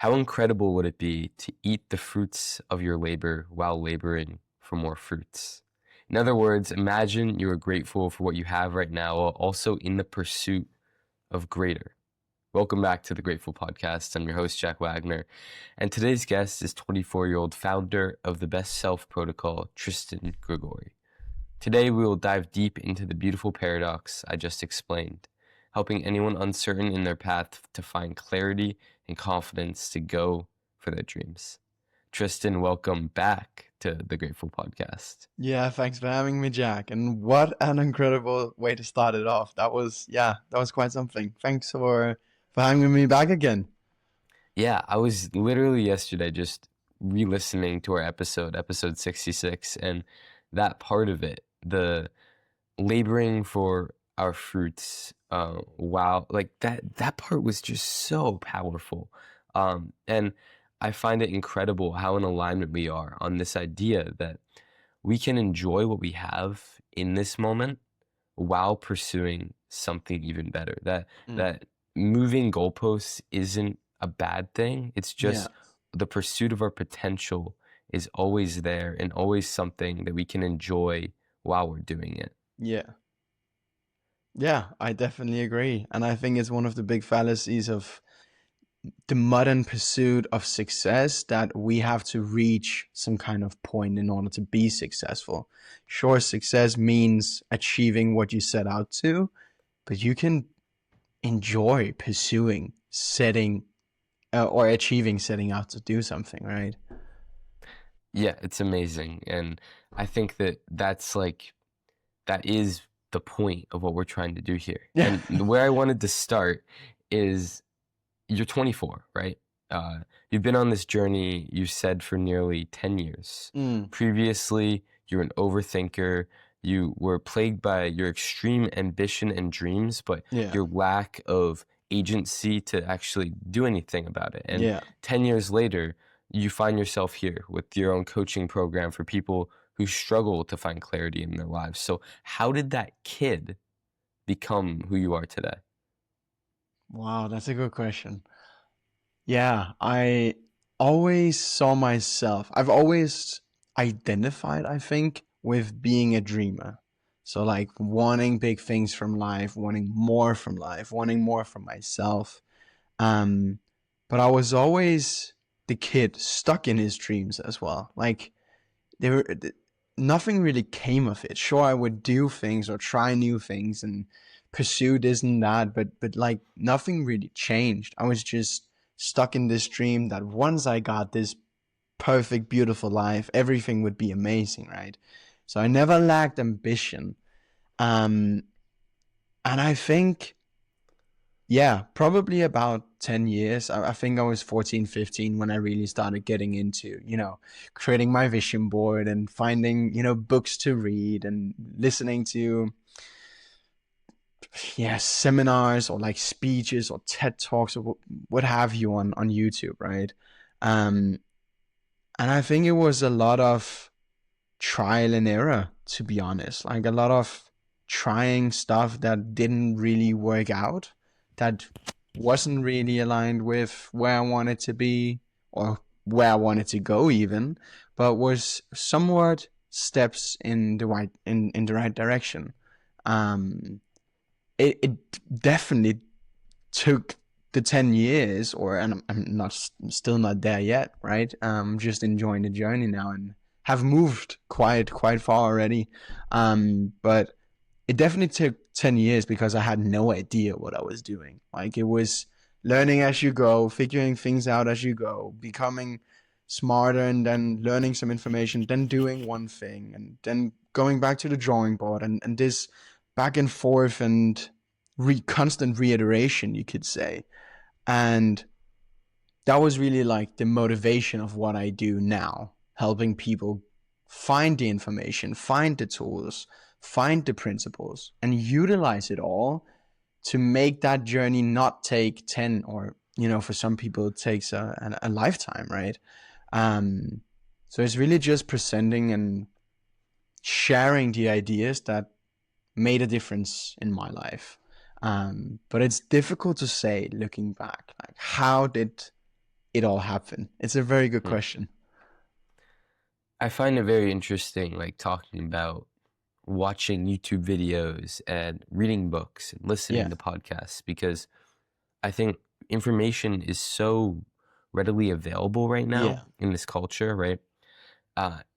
How incredible would it be to eat the fruits of your labor while laboring for more fruits? In other words, imagine you are grateful for what you have right now while also in the pursuit of greater. Welcome back to the Grateful Podcast. I'm your host, Jack Wagoner, and today's guest is 24-year-old founder of the Best Self Protocol, Tristan Gregoire. Today, we will dive deep into the beautiful paradox I just explained, helping anyone uncertain in their path to find clarity and confidence to go for their dreams. Tristan, welcome back to the Grateful Podcast. Yeah, thanks for having me, Jack. And what an incredible way to start it off. That was quite something. Thanks for having me back again. Yeah, I was literally yesterday just re-listening to our episode 66, and that part of it, the laboring for our fruits, wow, like that part was just so powerful. And I find it incredible how in alignment we are on this idea that we can enjoy what we have in this moment while pursuing something even better. That moving goalposts isn't a bad thing. It's just the pursuit of our potential is always there and always something that we can enjoy while we're doing it. Yeah, I definitely agree. And I think it's one of the big fallacies of the modern pursuit of success that we have to reach some kind of point in order to be successful. Sure, success means achieving what you set out to, but you can enjoy pursuing setting or achieving setting out to do something, right? Yeah, it's amazing. And I think that is the point of what we're trying to do here. Yeah. And where I wanted to start is you're 24, right? You've been on this journey, you said, for nearly 10 years. Previously, you're an overthinker. You were plagued by your extreme ambition and dreams, but your lack of agency to actually do anything about it. And 10 years later, you find yourself here with your own coaching program for people who struggle to find clarity in their lives. So how did that kid become who you are today? Wow, that's a good question. Yeah, I always saw myself, I've always identified, I think, with being a dreamer. So like wanting big things from life, wanting more from life, wanting more from myself. But I was always the kid stuck in his dreams as well. Like nothing really came of it. Sure, I would do things or try new things and pursue this and that, but like nothing really changed. I was just stuck in this dream that once I got this perfect, beautiful life, everything would be amazing, right? So I never lacked ambition. And I think, probably about 10 years. I think I was 14, 15 when I really started getting into, creating my vision board and finding, books to read and listening to, seminars or like speeches or TED Talks or what have you on YouTube, right? And I think it was a lot of trial and error, to be honest. Like a lot of trying stuff that didn't really work out, that wasn't really aligned with where I wanted to be or where I wanted to go even, but was somewhat steps in the right in the right direction. It definitely took the 10 years, and I'm still not there yet, right? Just enjoying the journey now and have moved quite far already. But it definitely took 10 years because I had no idea what I was doing. Like it was learning as you go, figuring things out as you go, becoming smarter and then learning some information, then doing one thing and then going back to the drawing board and this back and forth and constant reiteration, you could say. And that was really like the motivation of what I do now, helping people find the information, find the tools, find the principles, and utilize it all to make that journey not take 10 or, for some people it takes a lifetime, right? So it's really just presenting and sharing the ideas that made a difference in my life. But it's difficult to say looking back, like how did it all happen? It's a very good Hmm. question. I find it very interesting, like talking about watching YouTube videos and reading books and Yeah, listening to podcasts because I think information is so readily available right now yeah, in this culture, right?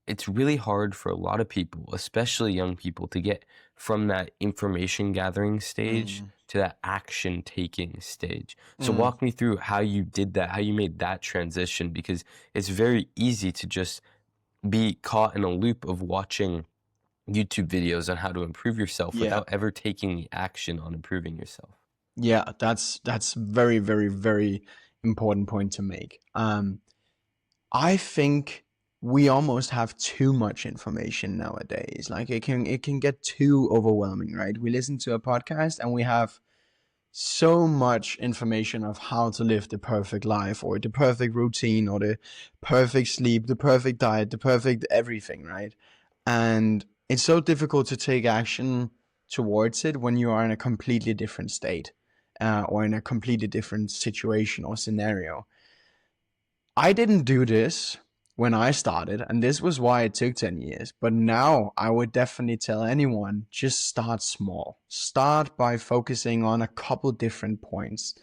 It's really hard for a lot of people, especially young people, to get from that information gathering stage mm, to that action taking stage. So mm, walk me through how you did that, how you made that transition, because it's very easy to just be caught in a loop of watching YouTube videos on how to improve yourself yeah, without ever taking the action on improving yourself. yeah. That's very, very, very important point to make. I think we almost have too much information nowadays. Like it can get too overwhelming, right? We listen to a podcast and we have so much information of how to live the perfect life or the perfect routine or the perfect sleep, the perfect diet, the perfect everything, right? And it's so difficult to take action towards it when you are in a completely different state or in a completely different situation or scenario. I didn't do this when I started, and this was why it took 10 years. But now I would definitely tell anyone just start small. Start by focusing on a couple different points.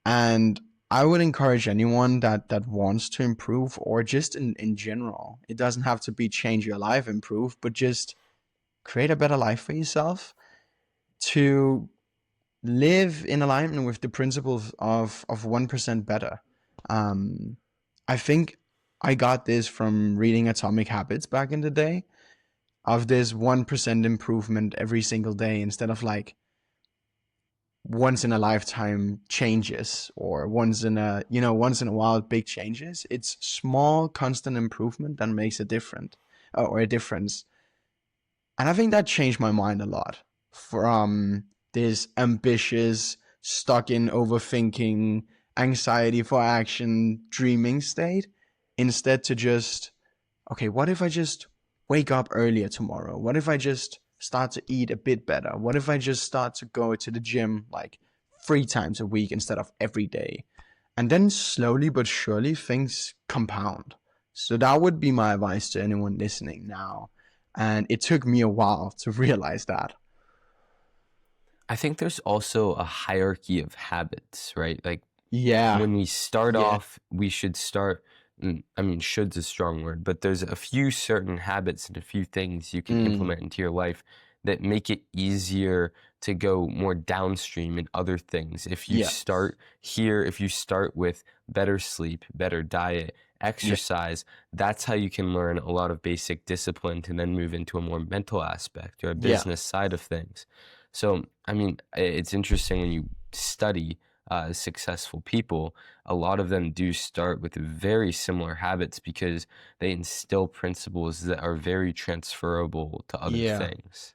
And I would encourage anyone that wants to improve or just in general. It doesn't have to be change your life, improve, but just create a better life for yourself to live in alignment with the principles of 1% better. Um, I think I got this from reading Atomic Habits back in the day of this 1% improvement every single day instead of like once in a lifetime changes or once in a while big changes. It's small constant improvement that makes a different or a difference. And I think that changed my mind a lot from this ambitious, stuck in overthinking, anxiety for action, dreaming state, instead to just, okay, what if I just wake up earlier tomorrow? What if I just start to eat a bit better? What if I just start to go to the gym like 3 times a week instead of every day? And then slowly but surely things compound. So that would be my advice to anyone listening now. And it took me a while to realize that. I think there's also a hierarchy of habits, right? Like Yeah. when we start Yeah. off, we should start. I mean, should's a strong word, but there's a few certain habits and a few things you can Mm. implement into your life that make it easier to go more downstream in other things. If you Yeah. start here, if you start with better sleep, better diet, Yeah. exercise, that's how you can learn a lot of basic discipline to then move into a more mental aspect or a Yeah. business side of things. So, I mean, it's interesting when you study successful people, a lot of them do start with very similar habits because they instill principles that are very transferable to other Yeah. things.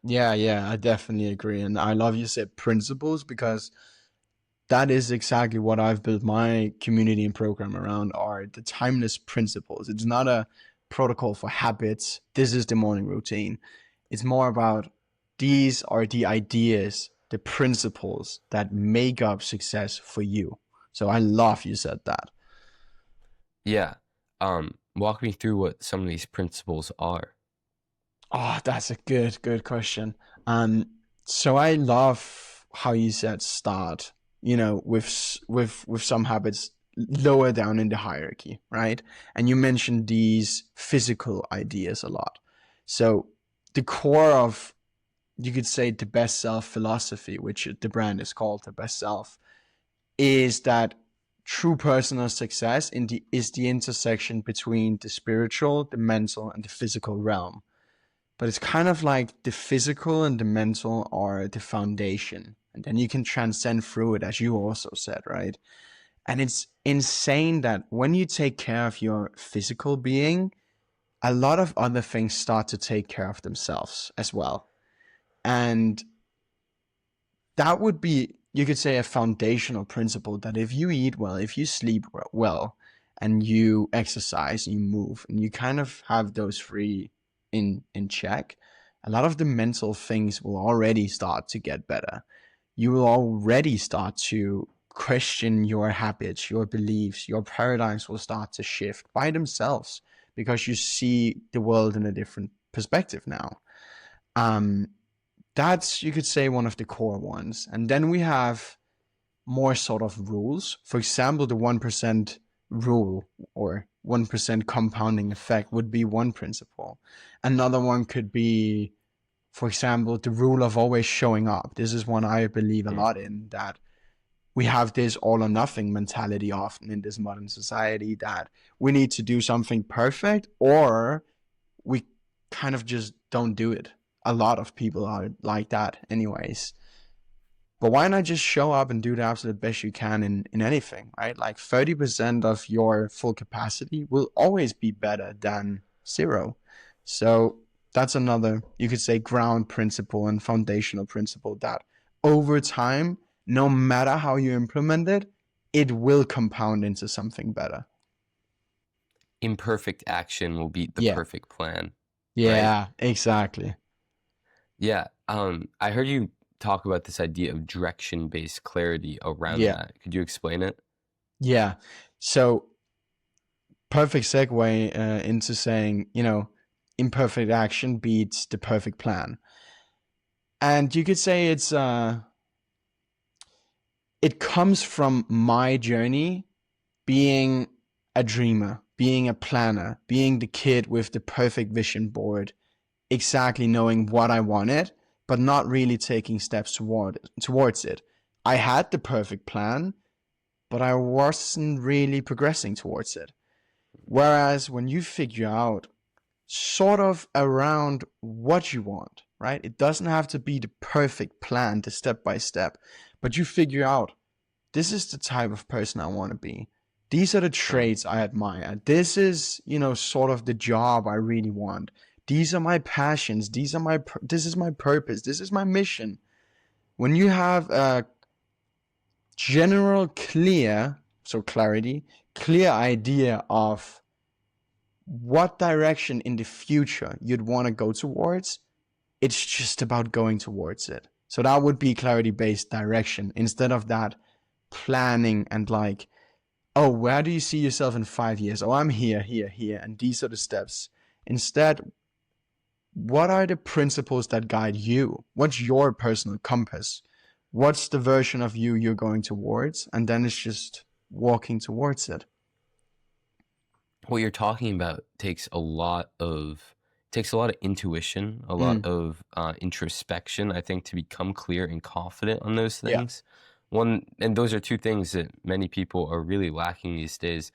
Yeah. Yeah. I definitely agree. And I love you said principles because that is exactly what I've built my community and program around are the timeless principles. It's not a protocol for habits. This is the morning routine. It's more about these are the ideas, the principles that make up success for you. So I love you said that. Yeah. Walk me through what some of these principles are. Oh, that's a good question. Um, so I love how you said start, with some habits lower down in the hierarchy, right? And you mentioned these physical ideas a lot. So the core of, you could say, the best self philosophy, which the brand is called the best self, is that true personal success is the intersection between the spiritual, the mental, and the physical realm, but it's kind of like the physical and the mental are the foundation. And then you can transcend through it, as you also said, right? And it's insane that when you take care of your physical being, a lot of other things start to take care of themselves as well. And that would be, you could say, a foundational principle that if you eat well, if you sleep well, and you exercise, you move, and you kind of have those three in check, a lot of the mental things will already start to get better. You will already start to question your habits, your beliefs, your paradigms will start to shift by themselves because you see the world in a different perspective now. Um, that's, you could say, one of the core ones. And then we have more sort of rules. For example, the 1% rule or 1% compounding effect would be one principle. Another one could be, for example, the rule of always showing up. This is one I believe a Mm. lot in, that we have this all or nothing mentality often in this modern society, that we need to do something perfect or we kind of just don't do it. A lot of people are like that anyways. But why not just show up and do the absolute best you can in anything, right? Like 30% of your full capacity will always be better than zero. So that's another, you could say, ground principle and foundational principle that over time, no matter how you implement it, it will compound into something better. Imperfect action will beat the Yeah. perfect plan, right? Yeah, exactly. Yeah. I heard you talk about this idea of direction-based clarity around Yeah. that. Could you explain it? Yeah. So perfect segue into saying, imperfect action beats the perfect plan. And you could say it comes from my journey being a dreamer, being a planner, being the kid with the perfect vision board, exactly knowing what I wanted, but not really taking steps towards it. I had the perfect plan, but I wasn't really progressing towards it. Whereas when you figure out sort of around what you want, right? It doesn't have to be the perfect plan, the step by step, but you figure out this is the type of person I want to be. These are the Mm. traits I admire. This is, sort of the job I really want. These are my passions. This is my purpose. This is my mission. When you have a general clear idea of what direction in the future you'd want to go towards, it's just about going towards it. So that would be clarity based direction instead of that planning and like, oh, where do you see yourself in 5 years? Oh, I'm here, here, here, and these are the steps. Instead, what are the principles that guide you? What's your personal compass? What's the version of you you're going towards? And then it's just walking towards it. What you're talking about takes a lot of intuition, a lot Mm, of introspection, I think, to become clear and confident on those yeah, things. And those are two things that many people are really lacking these days,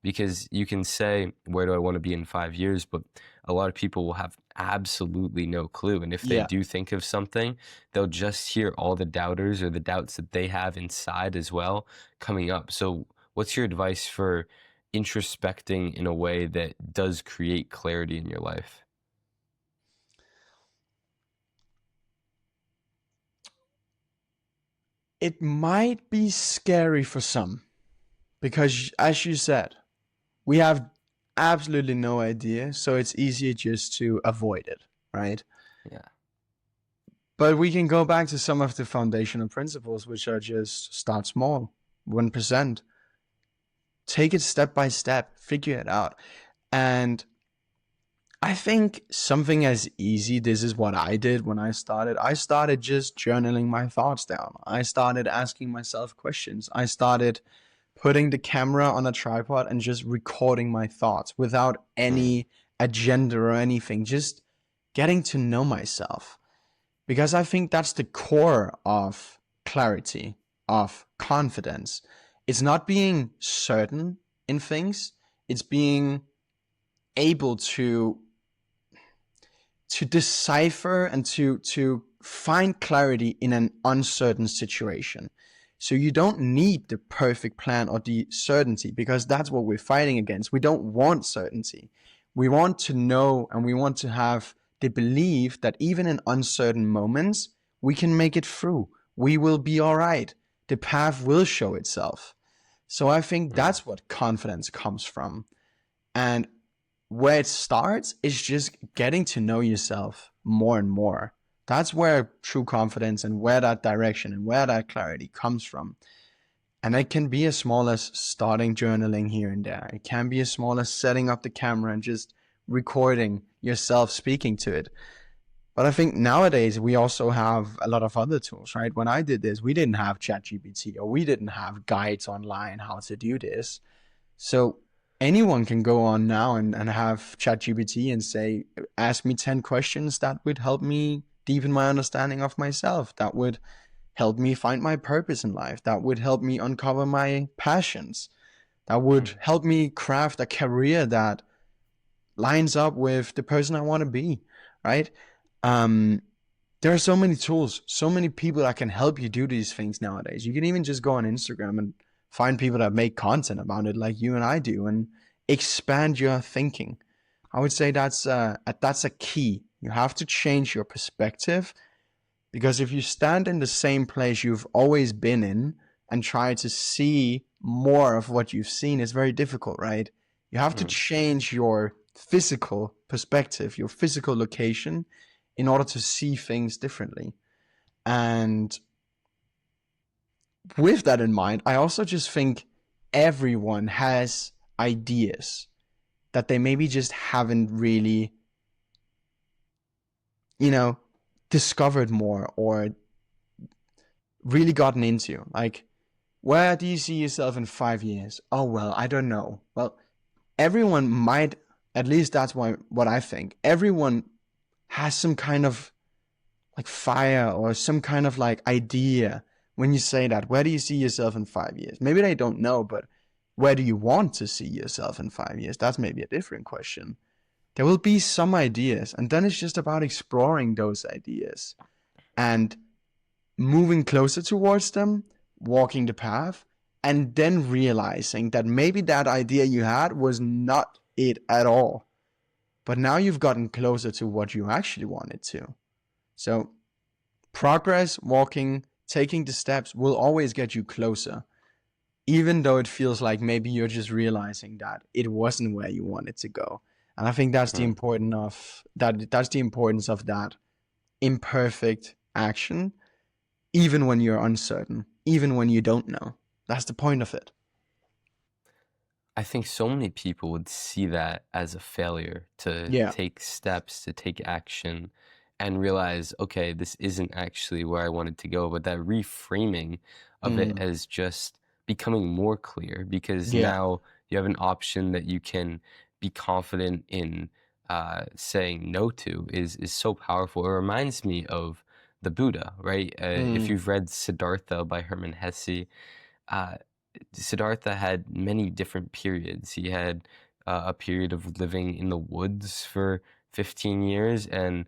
because you can say, where do I want to be in 5 years? But a lot of people will have absolutely no clue. And if they yeah. do think of something, they'll just hear all the doubters or the doubts that they have inside as well coming up. So what's your advice for introspecting in a way that does create clarity in your life? It might be scary for some because, as you said, we have absolutely no idea, so it's easier just to avoid it, right? Yeah. But we can go back to some of the foundational principles, which are just start small, 1%. Take it step by step, figure it out. And I think something as easy, this is what I did when I started. I started just journaling my thoughts down. I started asking myself questions. I started putting the camera on a tripod and just recording my thoughts without Mm. any agenda or anything, just getting to know myself. Because I think that's the core of clarity, of confidence. It's not being certain in things, it's being able to decipher and to find clarity in an uncertain situation. So you don't need the perfect plan or the certainty, because that's what we're fighting against. We don't want certainty. We want to know, and we want to have the belief that even in uncertain moments, we can make it through. We will be all right. The path will show itself. So I think Mm. that's what confidence comes from. And where it starts is just getting to know yourself more and more. That's where true confidence and where that direction and where that clarity comes from. And it can be as small as starting journaling here and there. It can be as small as setting up the camera and just recording yourself speaking to it. But I think nowadays we also have a lot of other tools, right? When I did this, we didn't have ChatGPT, or we didn't have guides online how to do this. So anyone can go on now and have ChatGPT and say, ask me 10 questions that would help me deepen my understanding of myself. That would help me find my purpose in life. That would help me uncover my passions. That would Mm, help me craft a career that lines up with the person I want to be, right? Um, there are so many tools, so many people that can help you do these things nowadays. You can even just go on Instagram and find people that make content about it, like you and I do, and expand your thinking. I would say that's a key. You have to change your perspective, because if you stand in the same place you've always been in and try to see more of what you've seen, it's very difficult, right? You have to mm. change your physical perspective, your physical location, in order to see things differently. And with that in mind, I also just think everyone has ideas that they maybe just haven't really, you know, discovered more or really gotten into. Like, where do you see yourself in 5 years? Oh, well, I don't know. Well, everyone might, at least that's what I think. Everyone has some kind of like fire or some kind of like idea when you say that. Where do you see yourself in 5 years? Maybe they don't know, but where do you want to see yourself in 5 years? That's maybe a different question. There will be some ideas, and then it's just about exploring those ideas and moving closer towards them, walking the path, and then realizing that maybe that idea you had was not it at all. But now you've gotten closer to what you actually wanted to. So, progress, walking, taking the steps will always get you closer, even though it feels like maybe you're just realizing that it wasn't where you wanted to go. And I think Mm. that's the importance of that imperfect action, even when you're uncertain, even when you don't know. That's the point of it. I think so many people would see that as a failure to Yeah. take steps, to take action, and realize, okay, this isn't actually where I wanted to go. But that reframing of it Mm. as just becoming more clear, because Yeah. now you have an option that you can be confident in saying no to is so powerful. It reminds me of the Buddha, right? If Mm. you've read Siddhartha by Hermann Hesse, uh, Siddhartha had many different periods. He had a period of living in the woods for 15 years and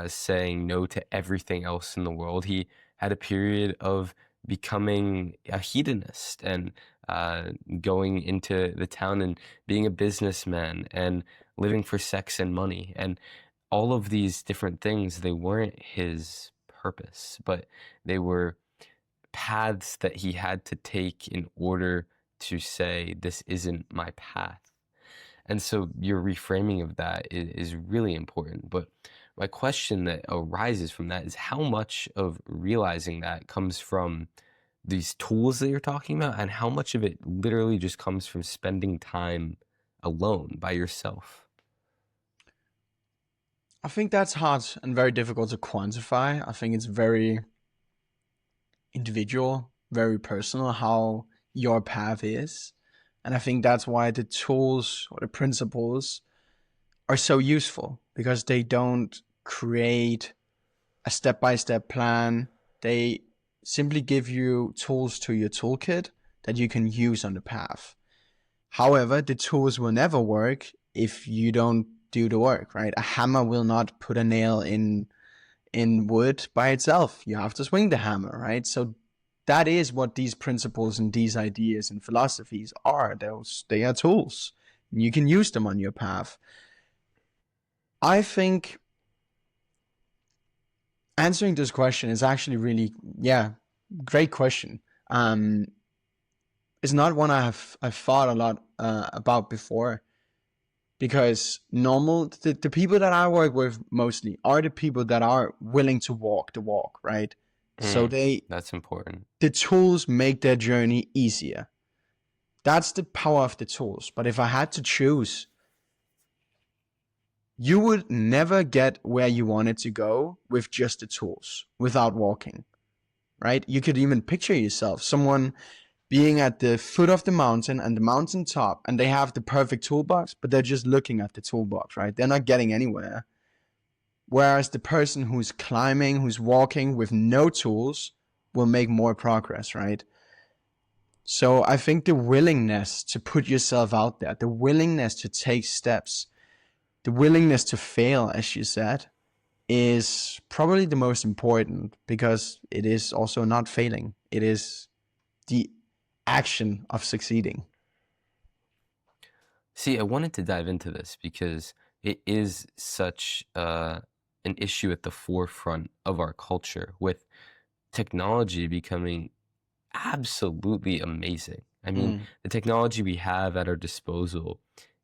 saying no to everything else in the world. He had a period of becoming a hedonist and uh, going into the town and being a businessman and living for sex and money. And all of these different things, they weren't his purpose, but they were paths that he had to take in order to say, this isn't my path. And so your reframing of that is really important. But my question that arises from that is how much of realizing that comes from these tools that you're talking about, and how much of it literally just comes from spending time alone by yourself? I think that's hard and very difficult to quantify. I think it's very individual, very personal how your path is. And I think that's why the tools or the principles are so useful, because they don't create a step by step plan. They simply give you tools to your toolkit that you can use on the path. However, the tools will never work if you don't do the work, right? A hammer will not put a nail in wood by itself. You have to swing the hammer, right? So that is what these principles and these ideas and philosophies are. They are tools. You can use them on your path. I think answering this question is actually really, yeah, great question. Um, it's not one I've thought a lot about before, because the people that I work with mostly are the people that are willing to walk the walk, right? So That's important. the tools make their journey easier. That's the power of the tools. But if I had to choose, you would never get where you wanted to go with just the tools without walking, right? You could even picture yourself, someone being at the foot of the mountain and the mountain top, and they have the perfect toolbox, but they're just looking at the toolbox, right? They're not getting anywhere. Whereas the person who's climbing, who's walking with no tools, will make more progress, right? So I think the willingness to put yourself out there, the willingness to take steps, the willingness to fail, as you said, is probably the most important, because it is also not failing. It is the action of succeeding. See, I wanted to dive into this because it is such an issue at the forefront of our culture, with technology becoming absolutely amazing. I mean, Mm, the technology we have at our disposal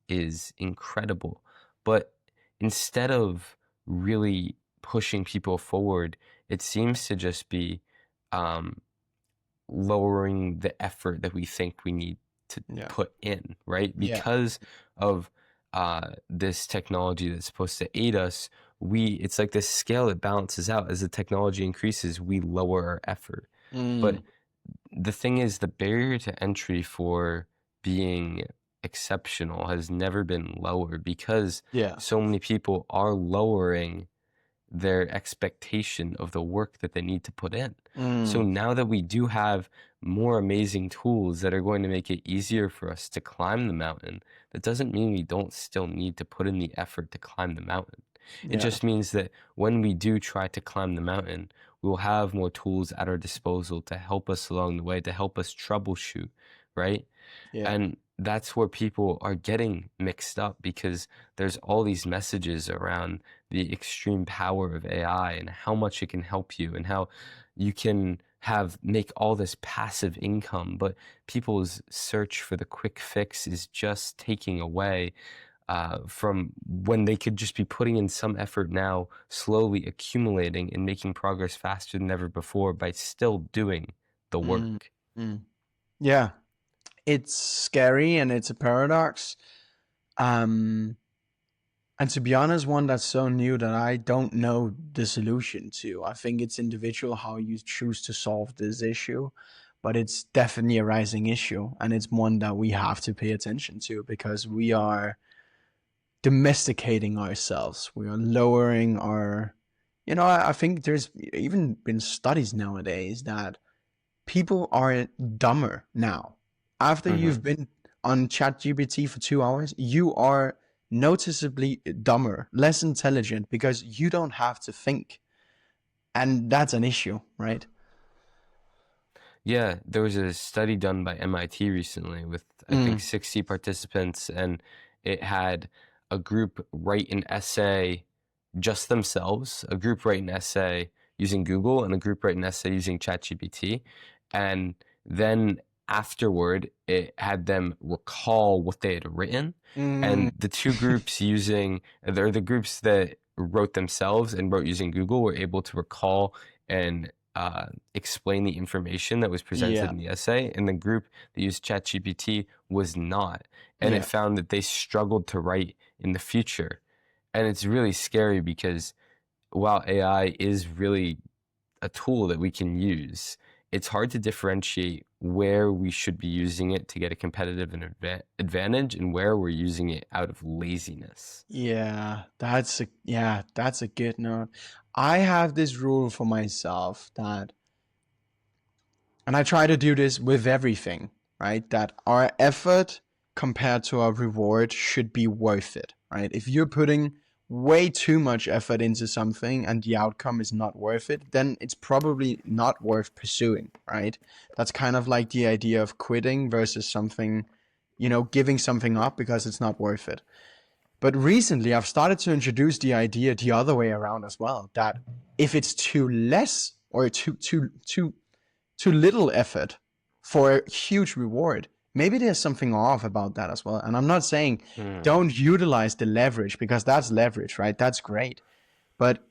is incredible, but instead of really pushing people forward, it seems to just be um, lowering the effort that we think we need to yeah. put in, right? Yeah. Because of this technology that's supposed to aid us, it's like this scale that balances out. As the technology increases, we lower our effort. Mm, But the thing is, the barrier to entry for being exceptional has never been lower, because yeah. so many people are lowering their expectation of the work that they need to put in. So Mm, now that we do have more amazing tools that are going to make it easier for us to climb the mountain, that doesn't mean we don't still need to put in the effort to climb the mountain. It yeah. just means that when we do try to climb the mountain, we will have more tools at our disposal to help us along the way, to help us troubleshoot, right? Yeah. And that's where people are getting mixed up, because there's all these messages around the extreme power of AI and how much it can help you and how you can make all this passive income, but people's search for the quick fix is just taking away from when they could just be putting in some effort now, slowly accumulating and making progress faster than ever before by still doing the Mm, work. mm. Yeah. It's scary and it's a paradox. Um, and to be honest, one that's so new that I don't know the solution to. I think it's individual how you choose to solve this issue, but it's definitely a rising issue, and it's one that we have to pay attention to, because we are domesticating ourselves. We are lowering our, I think there's even been studies nowadays that people are dumber now. After Hmm. you've been on ChatGPT for 2 hours, you are noticeably dumber, less intelligent, because you don't have to think. And that's an issue, right? Yeah, there was a study done by MIT recently with, I think, Mm, 60 participants, and it had a group write an essay just themselves, a group write an essay using Google, and a group write an essay using ChatGPT. And then afterward, it had them recall what they had written. mm, And the two groups the groups that wrote themselves and wrote using Google were able to recall and explain the information that was presented yeah, in the essay, and the group that used ChatGPT was not. And it yeah, found that they struggled to write in the future. And it's really scary because while AI is really a tool that we can use, it's hard to differentiate where we should be using it to get a competitive advantage and where we're using it out of laziness. yeah. That's a good note. I have this rule for myself that, and I try to do this with everything, right? That our effort compared to our reward should be worth it, right? If you're putting way too much effort into something and the outcome is not worth it, then it's probably not worth pursuing, right? That's kind of like the idea of quitting versus something, giving something up because it's not worth it. But recently, I've started to introduce the idea the other way around as well. That if it's too less or too little effort for a huge reward, maybe there's something off about that as well. And I'm not saying Hmm. don't utilize the leverage, because that's leverage, right? That's great. But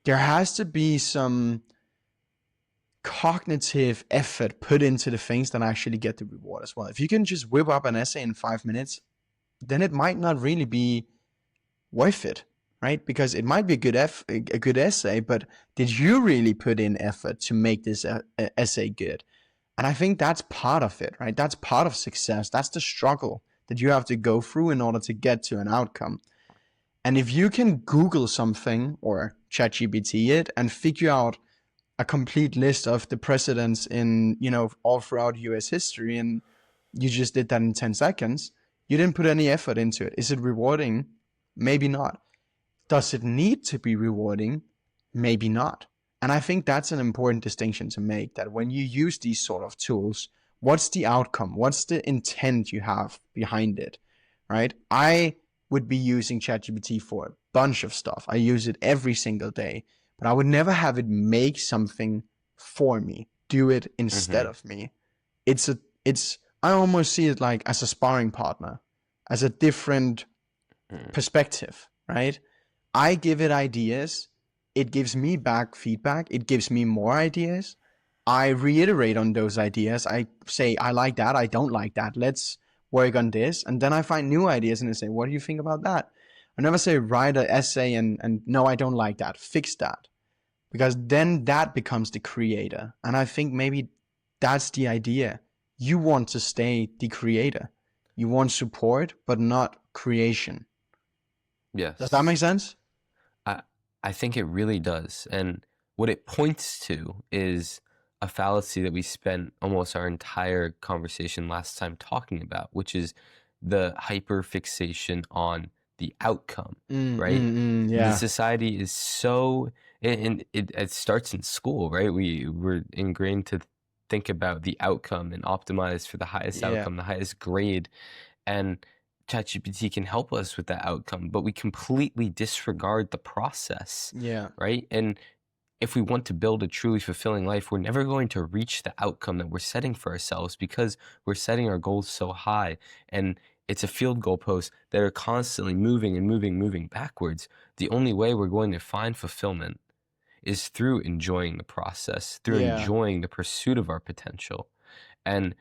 there has to be some cognitive effort put into the things that actually get the reward as well. If you can just whip up an essay in 5 minutes, then it might not really be worth it, right? Because it might be a good essay, but did you really put in effort to make this essay good? And I think that's part of it, right? That's part of success. That's the struggle that you have to go through in order to get to an outcome. And if you can Google something or ChatGPT it and figure out a complete list of the presidents in, all throughout US history, and you just did that in 10 seconds, you didn't put any effort into it. Is it rewarding? Maybe not. Does it need to be rewarding? Maybe not. And I think that's an important distinction to make, that when you use these sort of tools, what's the outcome? What's the intent you have behind it, right? I would be using ChatGPT for a bunch of stuff. I use it every single day, but I would never have it make something for me, do it instead of me. I almost see it like as a sparring partner, as a different perspective, right? I give it ideas, it gives me back feedback, it gives me more ideas. I reiterate on those ideas. I say, I like that, I don't like that, let's work on this. And then I find new ideas and I say, what do you think about that? I never say write an essay and no, I don't like that, fix that. Because then that becomes the creator. And I think maybe that's the idea. You want to stay the creator. You want support, but not creation. Yes. Does that make sense? I think it really does. And what it points to is a fallacy that we spent almost our entire conversation last time talking about, which is the hyperfixation on the outcome, right? Yeah. The society is so, and it starts in school, right? We're ingrained to think about the outcome and optimize for the highest outcome, the highest grade. And ChatGPT can help us with that outcome, but we completely disregard the process, right? And if we want to build a truly fulfilling life, we're never going to reach the outcome that we're setting for ourselves because we're setting our goals so high. And it's a field goal post that are constantly moving and moving backwards. The only way we're going to find fulfillment is through enjoying the process, through enjoying the pursuit of our potential. And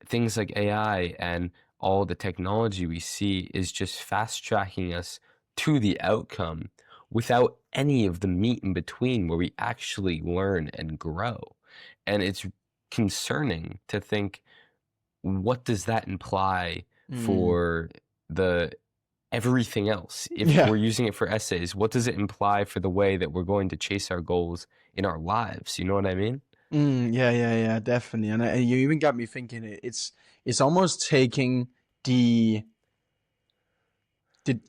things like AI and all the technology we see is just fast tracking us to the outcome without any of the meat in between where we actually learn and grow. And it's concerning to think, what does that imply for the everything else? If we're using it for essays, what does it imply for the way that we're going to chase our goals in our lives? You know what I mean? Yeah, definitely. And you even got me thinking. It's almost taking the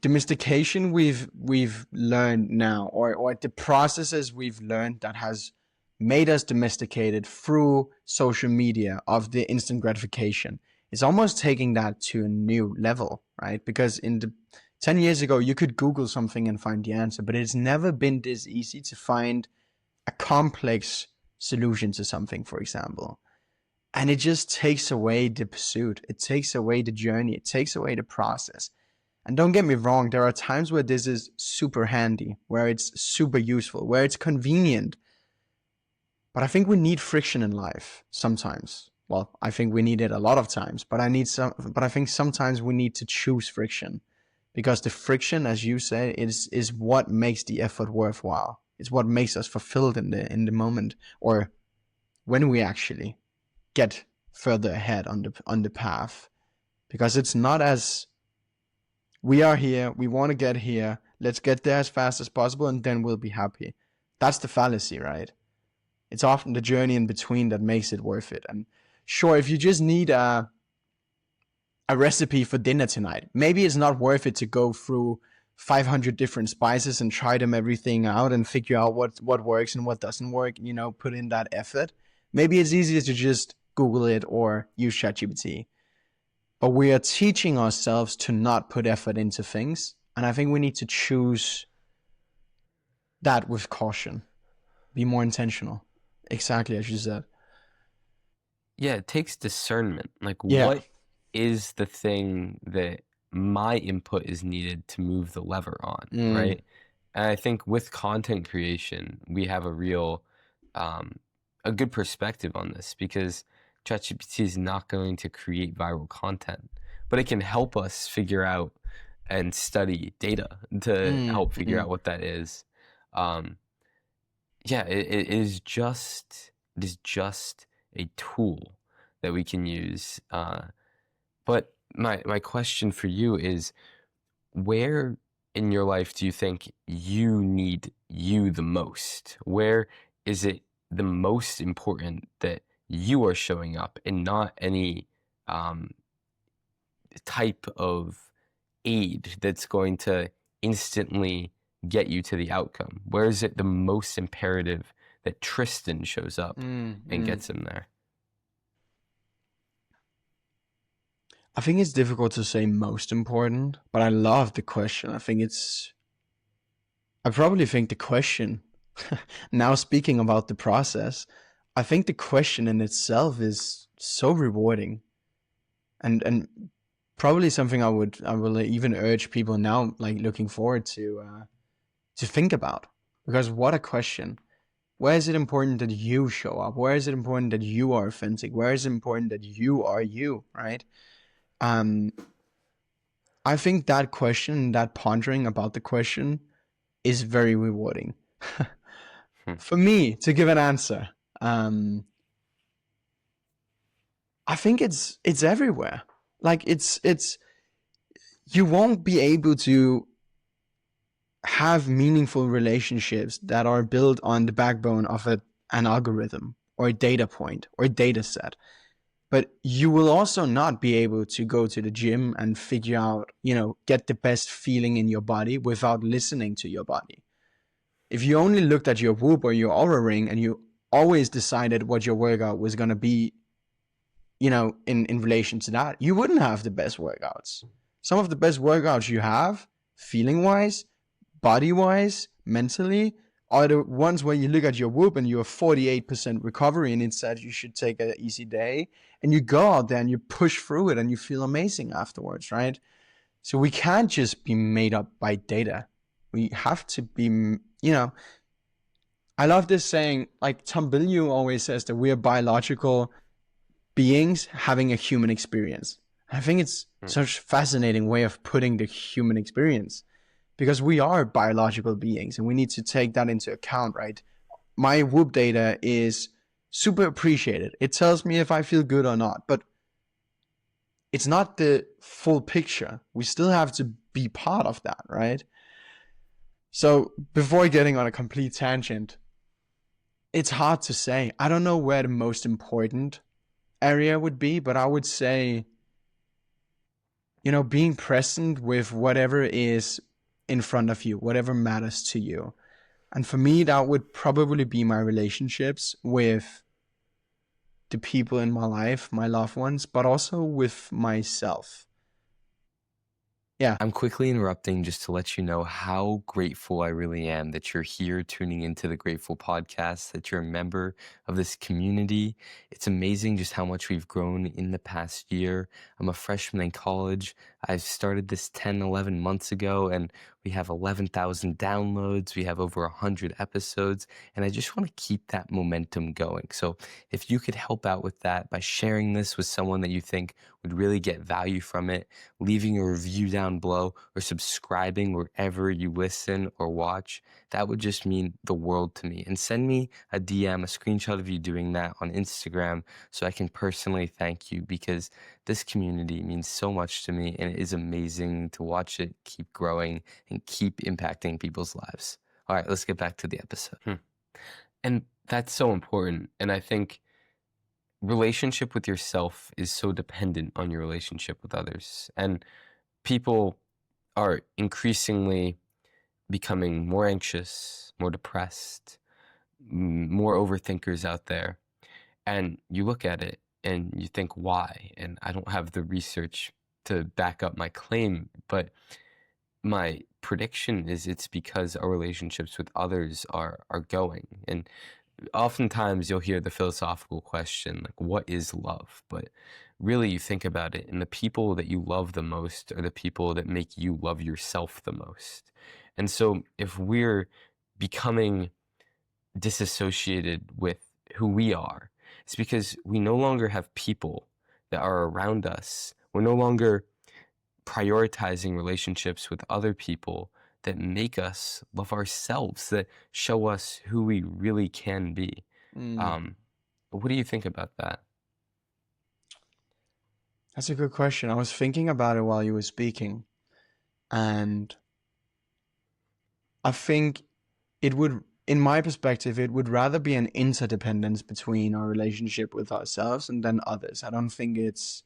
domestication we've learned now, or the processes we've learned that has made us domesticated through social media of the instant gratification. It's almost taking that to a new level, right? Because 10 years ago, you could Google something and find the answer, but it's never been this easy to find a complex solution to something, for example. And it just takes away the pursuit. It takes away the journey. It takes away the process. And don't get me wrong, there are times where this is super handy, where it's super useful, where it's convenient. But I think we need friction in life sometimes. Well, I think we need it a lot of times, but I think sometimes we need to choose friction. Because the friction, as you say, is what makes the effort worthwhile. It's what makes us fulfilled in the moment, or when we actually get further ahead on the path. Because it's not as we are here, we want to get here, let's get there as fast as possible and then we'll be happy. That's the fallacy, right? It's often the journey in between that makes it worth it. And sure, if you just need a recipe for dinner tonight, maybe it's not worth it to go through 500 different spices and try them everything out and figure out what works and what doesn't work, put in that effort. Maybe it's easier to just Google it or use ChatGPT. But we are teaching ourselves to not put effort into things. And I think we need to choose that with caution. Be more intentional. Exactly as you said. Yeah, it takes discernment. Like, what is the thing that my input is needed to move the lever on, right? And I think with content creation, we have a real a good perspective on this, because ChatGPT is not going to create viral content, but it can help us figure out and study data to Mm, help figure out mm, what that is. Um, yeah, it is just a tool that we can use. But my question for you is, where in your life do you think you need you the most? Where is it the most important that you are showing up, and not any um, type of aid that's going to instantly get you to the outcome? Where is it the most imperative that Tristan shows up mm, and mm. gets him there? I think it's difficult to say most important, but I love the question. I probably think the question, now speaking about the process, I think the question in itself is so rewarding, and probably something I will even urge people now, like looking forward to think about. Because what a question. Where is it important that you show up? Where is it important that you are authentic? Where is it important that you are you, right? Um, I think that question, that pondering about the question, is very rewarding. Hmm. For me to give an answer, um, I think it's everywhere. Like it's you won't be able to have meaningful relationships that are built on the backbone of an algorithm or a data point or a data set. But you will also not be able to go to the gym and figure out, get the best feeling in your body without listening to your body. If you only looked at your Whoop or your Aura Ring and you always decided what your workout was going to be, in relation to that, you wouldn't have the best workouts. Some of the best workouts you have, feeling wise, body wise, mentally, are the ones where you look at your Whoop and you have 48% recovery and it says you should take an easy day. And you go out there and you push through it and you feel amazing afterwards, right? So we can't just be made up by data. We have to be, I love this saying, like Tom Bilyeu always says that we are biological beings having a human experience. I think it's Hmm. such a fascinating way of putting the human experience, because we are biological beings and we need to take that into account, right? My Whoop data is super appreciated. It tells me if I feel good or not, but it's not the full picture. We still have to be part of that, right? So before getting on a complete tangent, it's hard to say. I don't know where the most important area would be, but I would say, being present with whatever is in front of you, whatever matters to you. And for me, that would probably be my relationships with the people in my life, my loved ones, but also with myself. Yeah. I'm quickly interrupting just to let you know how grateful I really am that you're here tuning into the Grateful Podcast, that you're a member of this community. It's amazing just how much we've grown in the past year. I'm a freshman in college. I started this 10, 11 months ago, and we have 11,000 downloads. We have over 100 episodes, and I just want to keep that momentum going. So if you could help out with that by sharing this with someone that you think would really get value from it, leaving a review down below, or subscribing wherever you listen or watch, that would just mean the world to me. And send me a DM, a screenshot of you doing that on Instagram, so I can personally thank you, because this community means so much to me, and it is amazing to watch it keep growing and keep impacting people's lives. All right, let's get back to the episode. And that's so important. And I think relationship with yourself is so dependent on your relationship with others. And people are increasingly becoming more anxious, more depressed, more overthinkers out there. And you look at it and you think, why? And I don't have the research to back up my claim, but my prediction is it's because our relationships with others are going. And oftentimes you'll hear the philosophical question, like, what is love? But really, you think about it, and the people that you love the most are the people that make you love yourself the most. And so if we're becoming disassociated with who we are. It's because we no longer have people that are around us. We're no longer prioritizing relationships with other people that make us love ourselves, that show us who we really can be. Mm, Um, what do you think about that? that's a good question. I was thinking about it while you were speaking, and I think it would, in my perspective, it would rather be an interdependence between our relationship with ourselves and then others. I don't think it's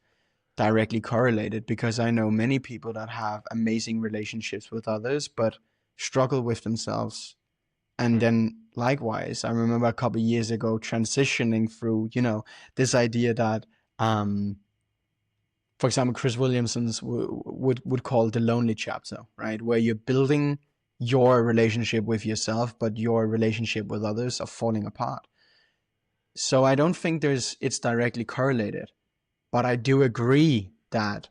directly correlated, because I know many people that have amazing relationships with others but struggle with themselves. And Hmm. then likewise, I remember a couple of years ago transitioning through, this idea that, for example, Chris Williamson's would call the lonely chapter, right? Where you're building your relationship with yourself, but your relationship with others are falling apart. So I don't think it's directly correlated, but I do agree that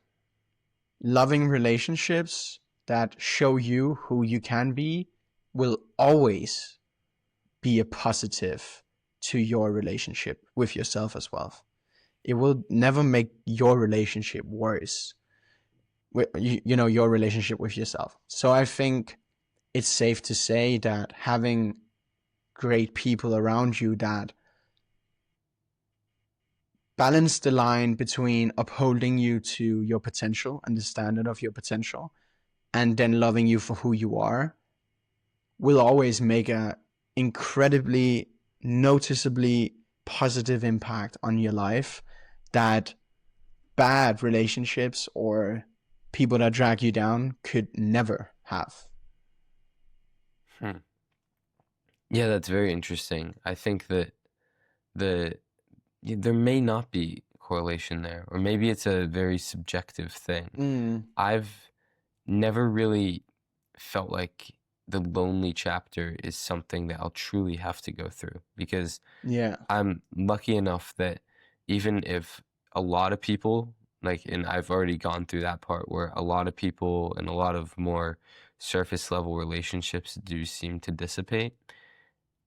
loving relationships that show you who you can be will always be a positive to your relationship with yourself as well. It will never make your relationship worse. Your relationship with yourself. So I think it's safe to say that having great people around you that balance the line between upholding you to your potential and the standard of your potential, and then loving you for who you are, will always make a incredibly noticeably positive impact on your life that bad relationships or people that drag you down could never have. Hmm. Yeah, that's very interesting. I think that the there may not be correlation there, or maybe it's a very subjective thing. Mm, I've never really felt like the lonely chapter is something that I'll truly have to go through, because yeah. I'm lucky enough that even if a lot of people, like, and I've already gone through that part where a lot of people and a lot of more surface level relationships do seem to dissipate,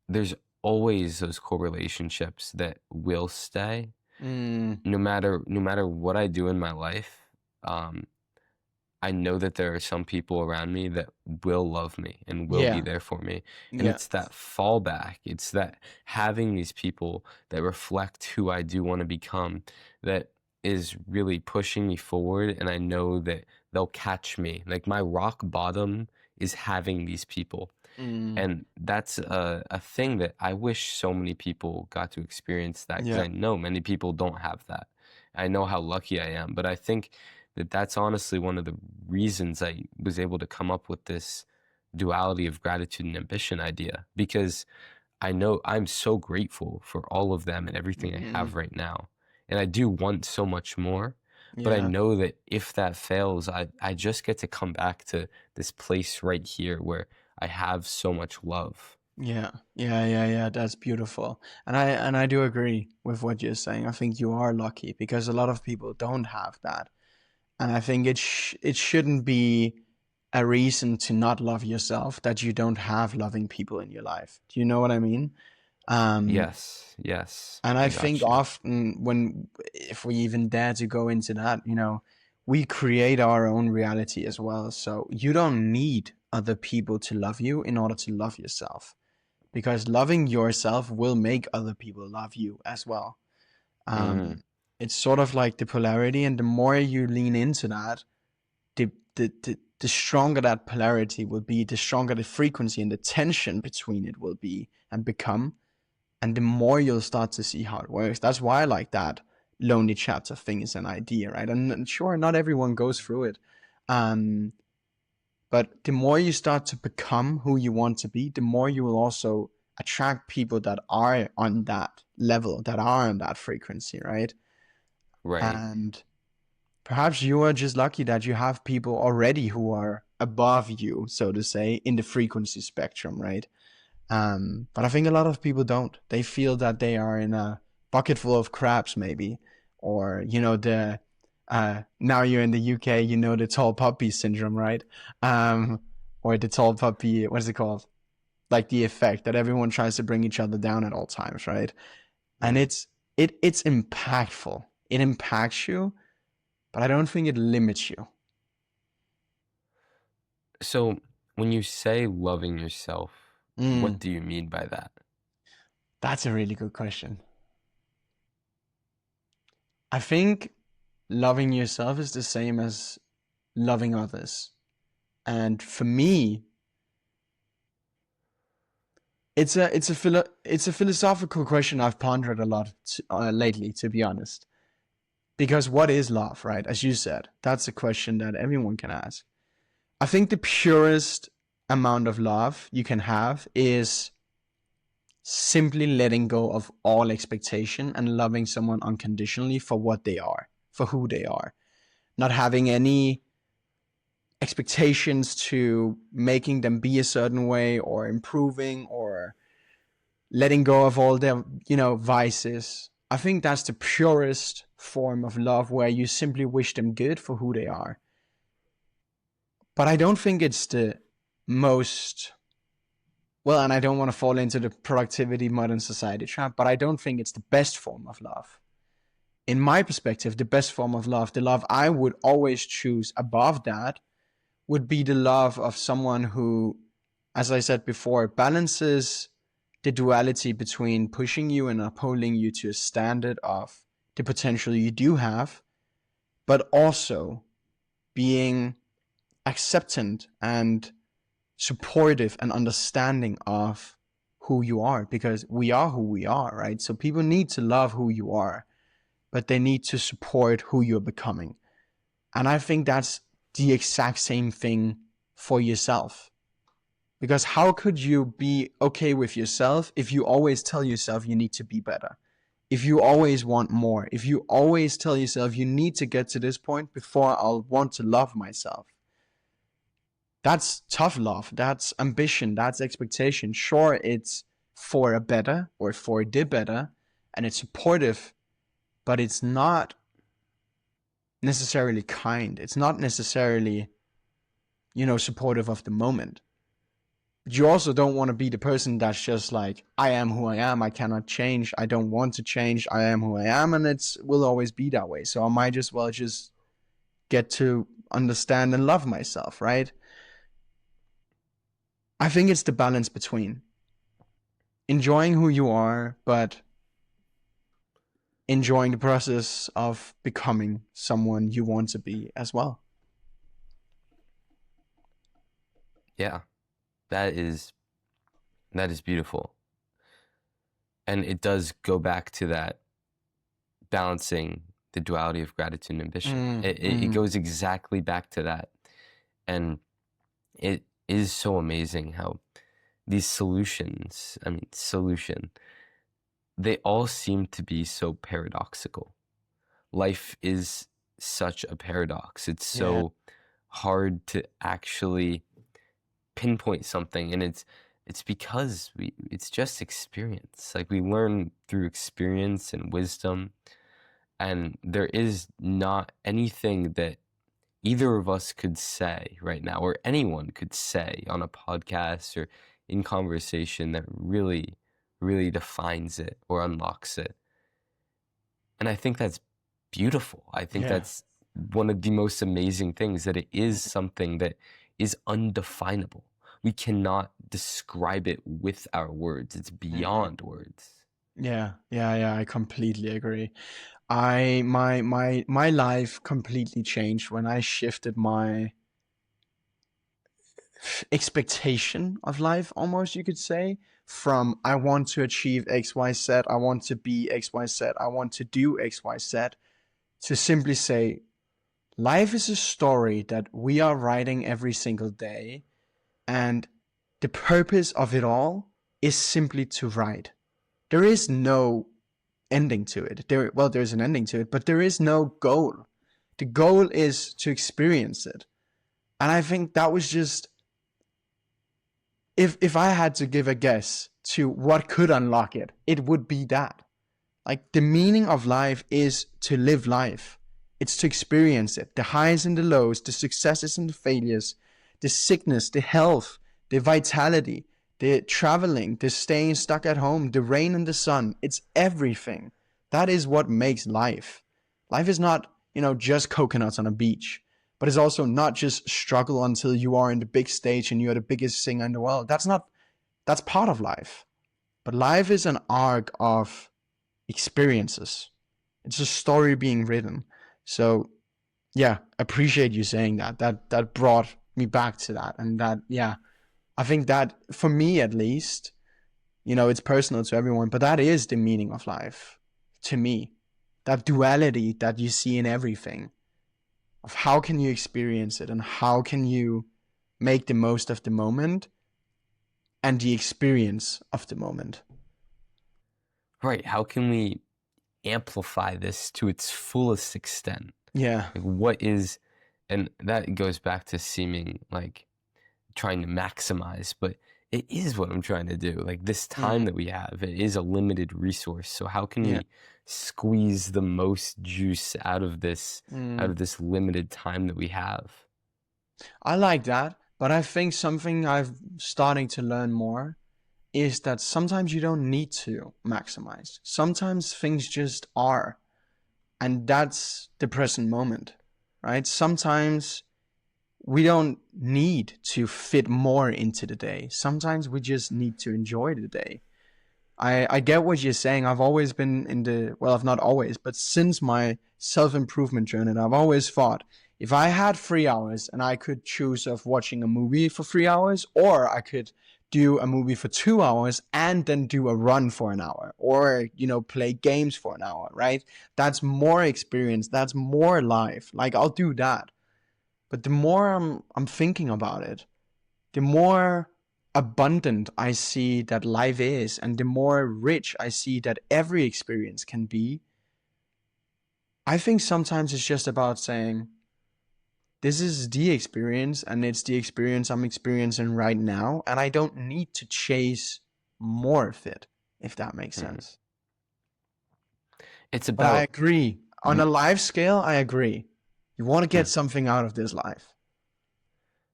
there's always those core relationships that will stay Mm, no matter what I do in my life. Um, I know that there are some people around me that will love me and will be yeah. there for me. And Yeah. it's that fallback. It's that having these people that reflect who I do want to become that is really pushing me forward. And I know that they'll catch me. Like, my rock bottom is having these people. Mm, And that's a thing that I wish so many people got to experience that, because yeah. I know many people don't have that. I know how lucky I am, but I think that that's honestly one of the reasons I was able to come up with this duality of gratitude and ambition idea, because I know I'm so grateful for all of them and everything I Mm, have right now. And I do want so much more, but I yeah. know that if that fails, I just get to come back to this place right here where I have so much love. Yeah. Yeah. Yeah. Yeah. That's beautiful. And I do agree with what you're saying. I think you are lucky because a lot of people don't have that. And I think it shouldn't be a reason to not love yourself that you don't have loving people in your life. Do you know what I mean? Um, Yes, yes, and I I think got you. often when, if we even dare to go into that, we create our own reality as well. So you don't need other people to love you in order to love yourself, because loving yourself will make other people love you as well. Mm, Um, it's sort of like the polarity, and the more you lean into that, the stronger that polarity will be, the stronger the frequency and the tension between it will be and become, and the more you'll start to see how it works. That's why I like that lonely chapter thing is an idea, right? And sure, not everyone goes through it, um, but the more you start to become who you want to be, the more you will also attract people that are on that level, that are on that frequency, right? right, And perhaps you are just lucky that you have people already who are above you, so to say, in the frequency spectrum, right? But I think a lot of people don't. They feel that they are in a bucket full of crabs, maybe, or the now you're in the UK, the tall puppy syndrome, right? Or the tall puppy, what is it called? Like the effect that everyone tries to bring each other down at all times, right? And Mm. it's impactful. It impacts you, but I don't think it limits you. So when you say loving yourself, what Mm, do you mean by that? that's a really good question. I think loving yourself is the same as loving others. And for me, it's a philosophical question I've pondered a lot lately, to be honest. Because what is love, right? As you said, that's a question that everyone can ask. I think the purest amount of love you can have is simply letting go of all expectation and loving someone unconditionally for what they are, for who they are. Not having any expectations to making them be a certain way or improving or letting go of all their, vices. I think that's the purest form of love where you simply wish them good for who they are. But I don't think it's the most, well, and I don't want to fall into the productivity modern society trap, but I don't think it's the best form of love. In my perspective, the best form of love, the love I would always choose above that, would be the love of someone who, as I said before, balances the duality between pushing you and upholding you to a standard of the potential you do have, but also being acceptant and supportive and understanding of who you are, because we are who we are, right? So people need to love who you are, but they need to support who you're becoming. And I think that's the exact same thing for yourself. Because how could you be okay with yourself if you always tell yourself you need to be better? If you always want more, if you always tell yourself you need to get to this point before I'll want to love myself. That's tough love. That's ambition. That's expectation. Sure, it's for a better or for the better and it's supportive, but it's not necessarily kind. It's not necessarily, supportive of the moment. But you also don't want to be the person that's just like, I am who I am. I cannot change. I don't want to change. I am who I am, and it will always be that way. So I might as well just get to understand and love myself, right? I think it's the balance between enjoying who you are, but enjoying the process of becoming someone you want to be as well. Yeah, that is beautiful. And it does go back to that balancing the duality of gratitude and ambition. It goes exactly back to that. And it is so amazing how these solutions, they all seem to be so paradoxical. Life is such a paradox. It's so hard to actually pinpoint something, and it's because it's just experience. Like, we learn through experience and wisdom, and there is not anything that either of us could say right now, or anyone could say on a podcast or in conversation, that really, really defines it or unlocks it. And I think that's beautiful. I think that's one of the most amazing things, that it is something that is undefinable. We cannot describe it with our words. It's beyond words. Yeah, I completely agree. My life completely changed when I shifted my expectation of life, almost you could say, from I want to achieve XYZ, I want to be XYZ, I want to do XYZ, to simply say life is a story that we are writing every single day, and the purpose of it all is simply to write. There is no ending to it. There's an ending to it, but there is no goal. The goal is to experience it. And I think that was just, if I had to give a guess to what could unlock it, it would be that. Like, the meaning of life is to live life. It's to experience it. The highs and the lows, the successes and the failures, the sickness, the health, the vitality, the traveling, the staying stuck at home, the rain and the sun. It's everything. That is what makes life. Life is not, just coconuts on a beach, but it's also not just struggle until you are in the big stage and you're the biggest singer in the world. That's part of life. But life is an arc of experiences. It's a story being written. So yeah, appreciate you saying that. That brought me back to that. And that, yeah, I think that for me at least, it's personal to everyone, but that is the meaning of life to me. That duality that you see in everything of how can you experience it and how can you make the most of the moment and the experience of the moment. Right. How can we amplify this to its fullest extent? Yeah. Like what is, and that goes back to seeming like trying to maximize, but it is what I'm trying to do. Like this time that we have, it is a limited resource. So how can we squeeze the most juice out of this limited time that we have? I like that, but I think something I've starting to learn more is that sometimes you don't need to maximize. Sometimes things just are. And that's the present moment, right? Sometimes we don't need to fit more into the day. Sometimes we just need to enjoy the day. I get what you're saying. I've always been well, not always, but since my self-improvement journey, I've always thought if I had 3 hours and I could choose of watching a movie for 3 hours, or I could do a movie for 2 hours and then do a run for an hour, or, play games for an hour, right? That's more experience. That's more life. Like I'll do that. But the more I'm thinking about it, the more abundant I see that life is, and the more rich I see that every experience can be. I think sometimes it's just about saying, this is the experience, and it's the experience I'm experiencing right now, and I don't need to chase more of it, if that makes sense. It's But about I agree. On a life scale, I agree. You want to get something out of this life.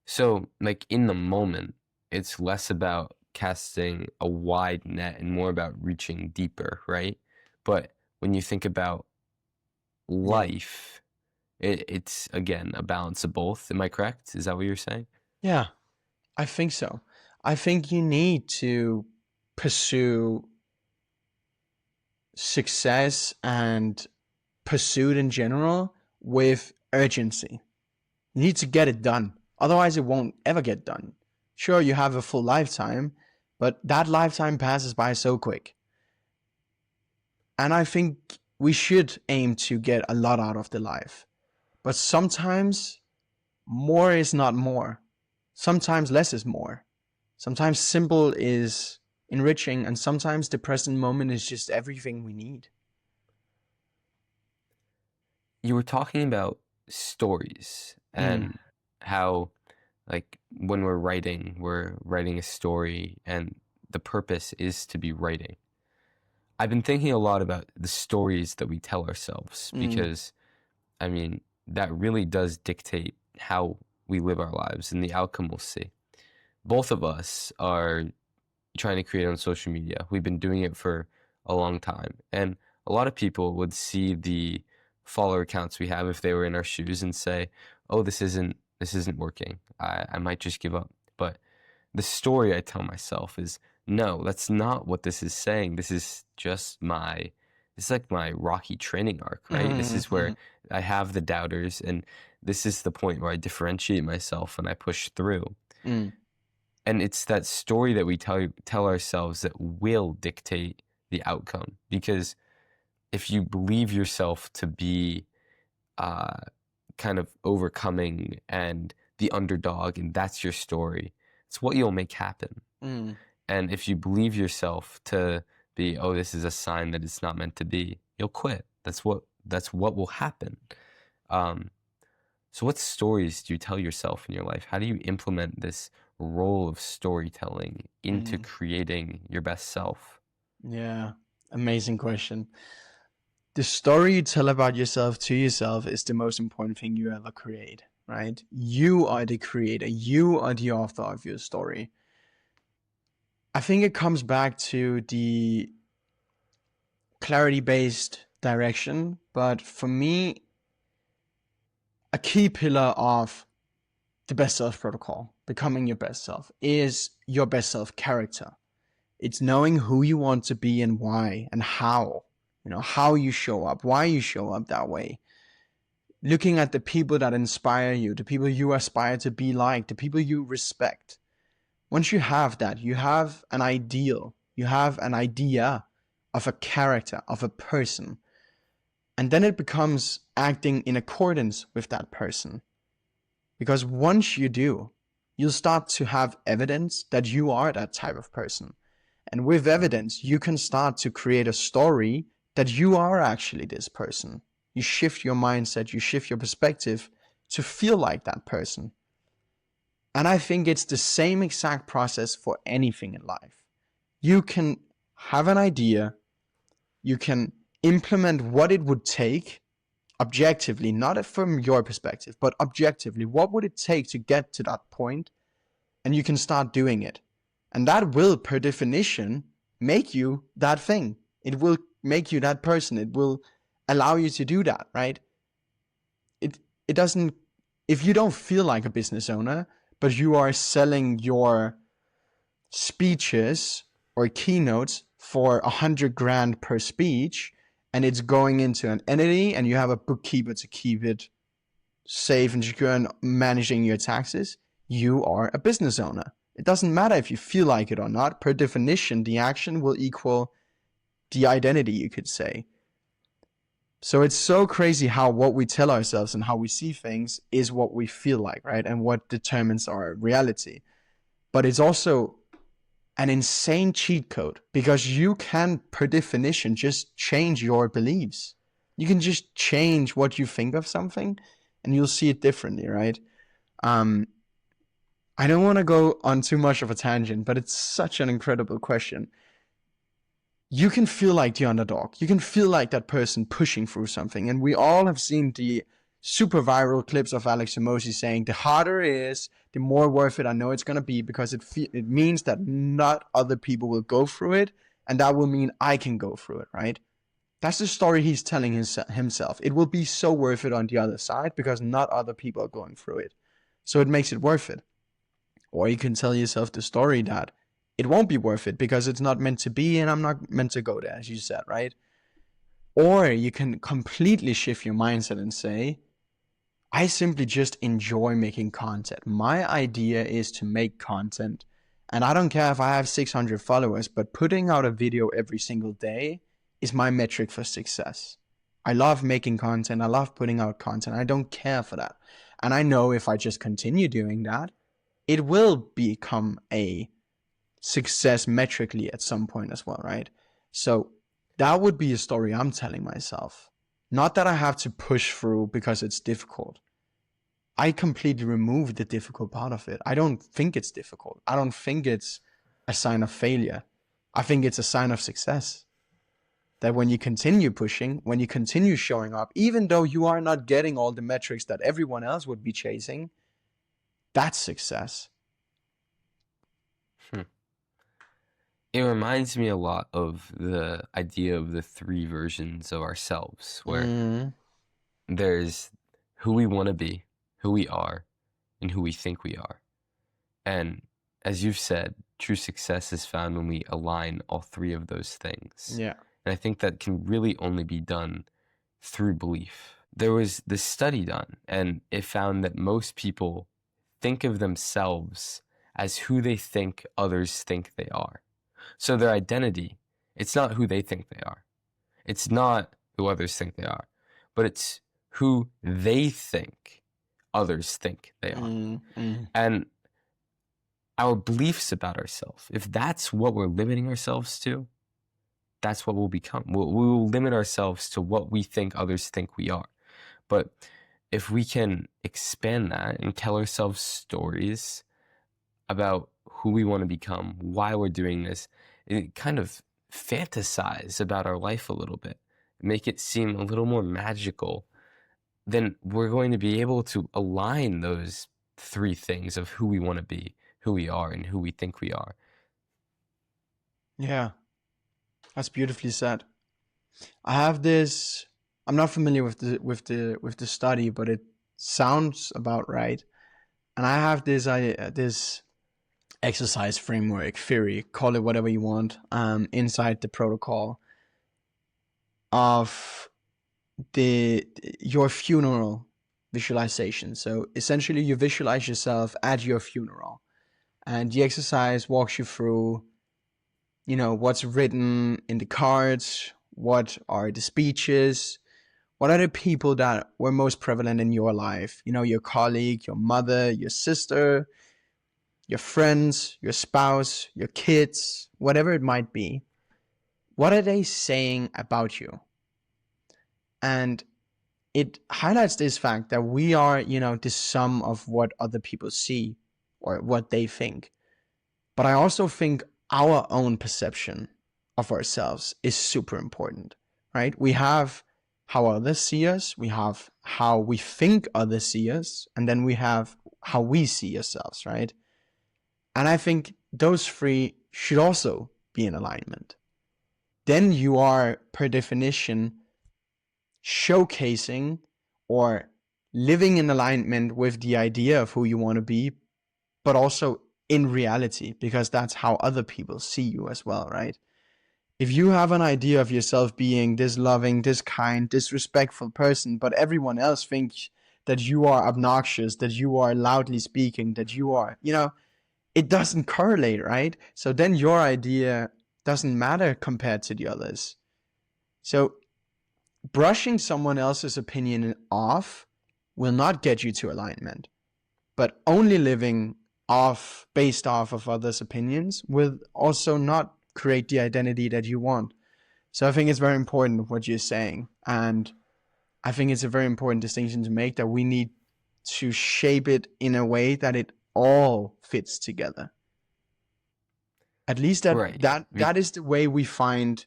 So, like in the moment, it's less about casting a wide net and more about reaching deeper, right? But when you think about life, it's again a balance of both. Am I correct? Is that what you're saying? Yeah, I think so. I think you need to pursue success and pursuit in general with urgency. You need to get it done. Otherwise, it won't ever get done. Sure, you have a full lifetime, but that lifetime passes by so quick. And I think we should aim to get a lot out of the life. But sometimes more is not more. Sometimes less is more. Sometimes simple is enriching, and sometimes the present moment is just everything we need. You were talking about stories and how, like, when we're writing a story, and the purpose is to be writing. I've been thinking a lot about the stories that we tell ourselves because, I mean, that really does dictate how we live our lives and the outcome we'll see. Both of us are trying to create on social media. We've been doing it for a long time. And a lot of people would see the follower counts we have if they were in our shoes and say, oh, this isn't working. I might just give up. But the story I tell myself is, no, that's not what this is saying. This is just it's like my Rocky training arc, right? This is where I have the doubters, and this is the point where I differentiate myself and I push through. And it's that story that we tell ourselves that will dictate the outcome. Because if you believe yourself to be kind of overcoming and the underdog, and that's your story, it's what you'll make happen. And if you believe yourself to be, oh, this is a sign that it's not meant to be, you'll quit. That's what will happen. So what stories do you tell yourself in your life? How do you implement this role of storytelling into creating your best self? Yeah, amazing question. The story you tell about yourself to yourself is the most important thing you ever create, right? You are the creator. You are the author of your story. I think it comes back to the clarity-based direction, but for me, a key pillar of the best self protocol, becoming your best self, is your best self character. It's knowing who you want to be and why and how, how you show up, why you show up that way. Looking at the people that inspire you, the people you aspire to be like, the people you respect. Once you have that, you have an ideal, you have an idea of a character, of a person. And then it becomes acting in accordance with that person. Because once you do, you'll start to have evidence that you are that type of person. And with evidence, you can start to create a story that you are actually this person. You shift your mindset, you shift your perspective to feel like that person. And I think it's the same exact process for anything in life. You can have an idea, you can implement what it would take objectively, not from your perspective, but objectively. What would it take to get to that point? And you can start doing it. And that will, per definition, make you that thing. It will make you that person. It will allow you to do that, right? It doesn't, if you don't feel like a business owner, but you are selling your speeches or keynotes for 100 grand per speech, and it's going into an entity, and you have a bookkeeper to keep it safe and secure and managing your taxes, you are a business owner. It doesn't matter if you feel like it or not. Per definition, the action will equal the identity, you could say. So it's so crazy how what we tell ourselves and how we see things is what we feel like, right? And what determines our reality. But it's also an insane cheat code, because you can, per definition, just change your beliefs. You can just change what you think of something and you'll see it differently, right? I don't want to go on too much of a tangent, but it's such an incredible question. You can feel like the underdog. You can feel like that person pushing through something. And we all have seen the super viral clips of Alex Hormozi saying, the harder it is, the more worth it I know it's going to be, because it means that not other people will go through it. And that will mean I can go through it, right? That's the story he's telling himself. It will be so worth it on the other side because not other people are going through it. So it makes it worth it. Or you can tell yourself the story that it won't be worth it because it's not meant to be and I'm not meant to go there, as you said, right? Or you can completely shift your mindset and say, I simply just enjoy making content. My idea is to make content. And I don't care if I have 600 followers, but putting out a video every single day is my metric for success. I love making content. I love putting out content. I don't care for that. And I know if I just continue doing that, it will become a success metrically at some point as well, right? So that would be a story I'm telling myself. Not that I have to push through because it's difficult. I completely remove the difficult part of it. I don't think it's difficult. I don't think it's a sign of failure. I think it's a sign of success. That when you continue pushing, when you continue showing up, even though you are not getting all the metrics that everyone else would be chasing, that's success. It reminds me a lot of the idea of the three versions of ourselves, where there's who we want to be, who we are, and who we think we are. And as you've said, true success is found when we align all three of those things. Yeah. And I think that can really only be done through belief. There was this study done, and it found that most people think of themselves as who they think others think they are. So their identity, it's not who they think they are. It's not who others think they are, but it's who they think others think they are. And our beliefs about ourselves, if that's what we're limiting ourselves to, that's what we'll become. We will limit ourselves to what we think others think we are. But if we can expand that and tell ourselves stories about who we want to become, why we're doing this, it kind of fantasize about our life a little bit, make it seem a little more magical, then we're going to be able to align those three things of who we want to be, who we are, and who we think we are. Yeah, that's beautifully said. I have this. I'm not familiar with the study, but it sounds about right. And I have this exercise framework theory, call it whatever you want, inside the protocol of the your funeral visualization. So essentially, you visualize yourself at your funeral, and the exercise walks you through, what's written in the cards, what are the speeches, what are the people that were most prevalent in your life, your colleague, your mother, your sister, your friends, your spouse, your kids, whatever it might be. What are they saying about you? And it highlights this fact that we are, the sum of what other people see or what they think. But I also think our own perception of ourselves is super important, right? We have how others see us, we have how we think others see us, and then we have how we see ourselves, right? And I think those three should also be in alignment. Then you are, per definition, showcasing or living in alignment with the idea of who you want to be, but also in reality, because that's how other people see you as well, right? If you have an idea of yourself being this loving, this kind, this respectful person, but everyone else thinks that you are obnoxious, that you are loudly speaking, that you are, it doesn't correlate, right? So then your idea doesn't matter compared to the others. So brushing someone else's opinion off will not get you to alignment, but only living off based off of others' opinions will also not create the identity that you want. So I think it's very important what you're saying, and I think it's a very important distinction to make, that we need to shape it in a way that it all fits together. At least that Right. that that is the way we find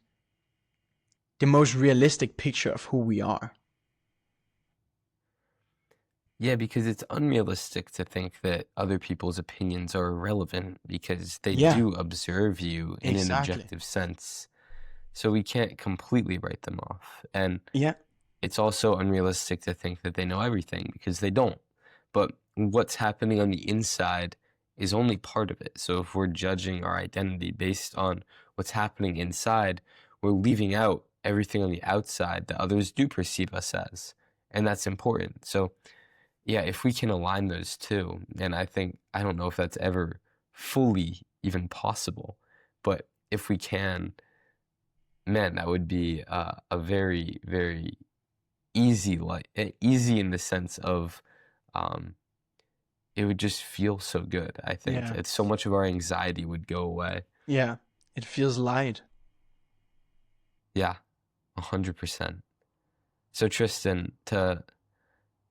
the most realistic picture of who we are. Yeah, because it's unrealistic to think that other people's opinions are irrelevant because they Yeah, do observe you in an exactly. objective sense. So we can't completely write them off. And Yeah, it's also unrealistic to think that they know everything because they don't. But what's happening on the inside is only part of it. So if we're judging our identity based on what's happening inside, we're leaving out everything on the outside that others do perceive us as. And that's important. So yeah, if we can align those two, and I don't know if that's ever fully even possible, but if we can, man, that would be a very, very easy, like easy in the sense of um, it would just feel so good. I think yeah, it's so much of our anxiety would go away. yeah. It feels light. Yeah, 100%. So Tristan, to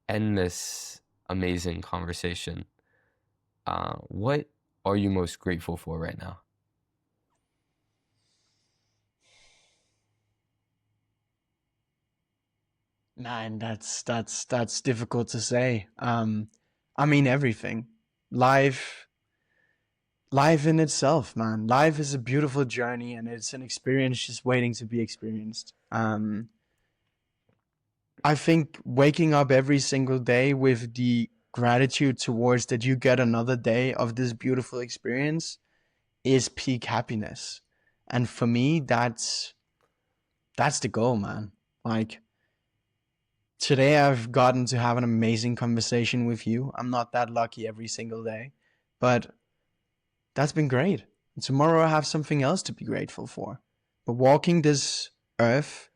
end this amazing conversation, what are you most grateful for right now? Man, that's difficult to say. I mean everything. Life life in itself, man. Life is a beautiful journey and it's an experience just waiting to be experienced. I think waking up every single day with the gratitude towards that you get another day of this beautiful experience is peak happiness. And for me, that's the goal, man. Like today I've gotten to have an amazing conversation with you. I'm not that lucky every single day, but that's been great. And tomorrow I have something else to be grateful for. But walking this earth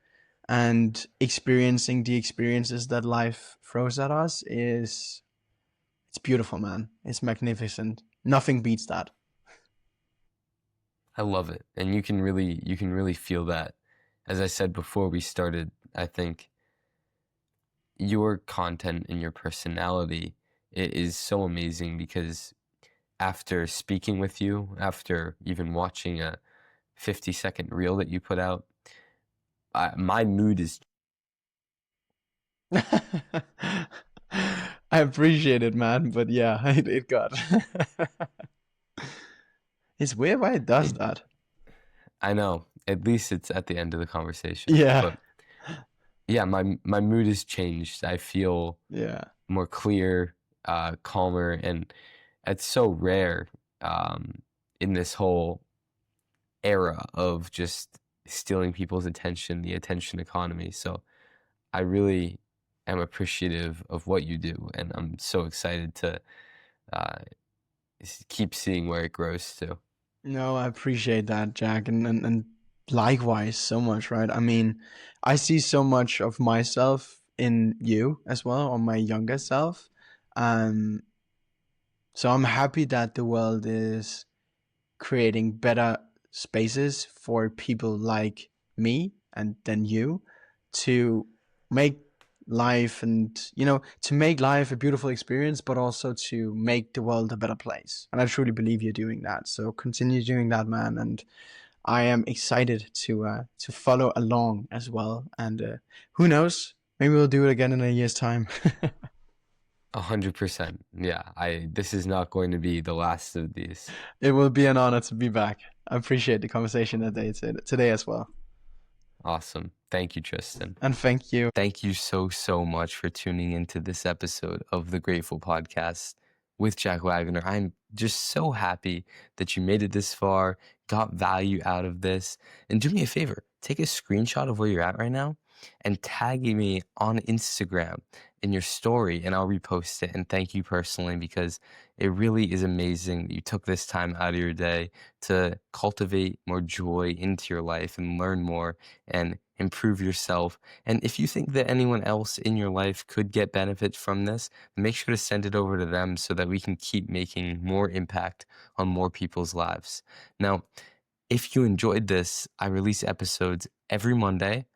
and experiencing the experiences that life throws at us is it's beautiful, man. It's magnificent. Nothing beats that. I love it. And you can really feel that. As I said before we started, I think your content and your personality it is so amazing because after speaking with you, after even watching a 50-second reel that you put out, my mood is I appreciate it, man. But yeah, it got. It's weird why it does it, that. I know. At least it's at the end of the conversation. Yeah. But yeah, my mood has changed. I feel Yeah. more clear, calmer, and it's so rare um, in this whole era of just stealing people's attention, the attention economy. So I really am appreciative of what you do, and I'm so excited to uh, keep seeing where it grows to. No, I appreciate that, Jack, and likewise so much, right? I mean, I see so much of myself in you as well, or my younger self. Um, so I'm happy that the world is creating better spaces for people like me and then you to make life and to make life a beautiful experience, but also to make the world a better place. And I truly believe you're doing that, so continue doing that, man. And I am excited to follow along as well. And who knows, maybe we'll do it again in a year's time. 100%. Yeah, this is not going to be the last of these. It will be an honor to be back. I appreciate the conversation today as well. Awesome. Thank you, Tristan. And thank you. Thank you so much for tuning into this episode of the Grateful Podcast with Jack Wagoner. I'm just so happy that you made it this far, got value out of this. And do me a favor, take a screenshot of where you're at right now and tag me on Instagram in your story, and I'll repost it and thank you personally, because it really is amazing that you took this time out of your day to cultivate more joy into your life and learn more and improve yourself. And if you think that anyone else in your life could get benefit from this, make sure to send it over to them so that we can keep making more impact on more people's lives. Now, if you enjoyed this, I release episodes every Monday,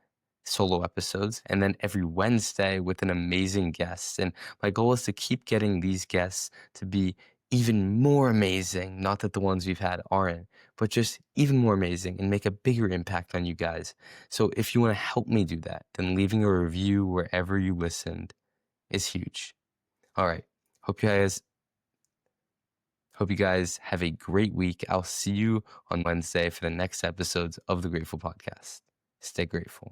solo episodes, and then every Wednesday with an amazing guest. And my goal is to keep getting these guests to be even more amazing. Not that the ones we've had aren't, but just even more amazing and make a bigger impact on you guys. So if you want to help me do that, then leaving a review wherever you listened is huge. All right. Hope you guys have a great week. I'll see you on Wednesday for the next episodes of the Grateful Podcast. Stay grateful.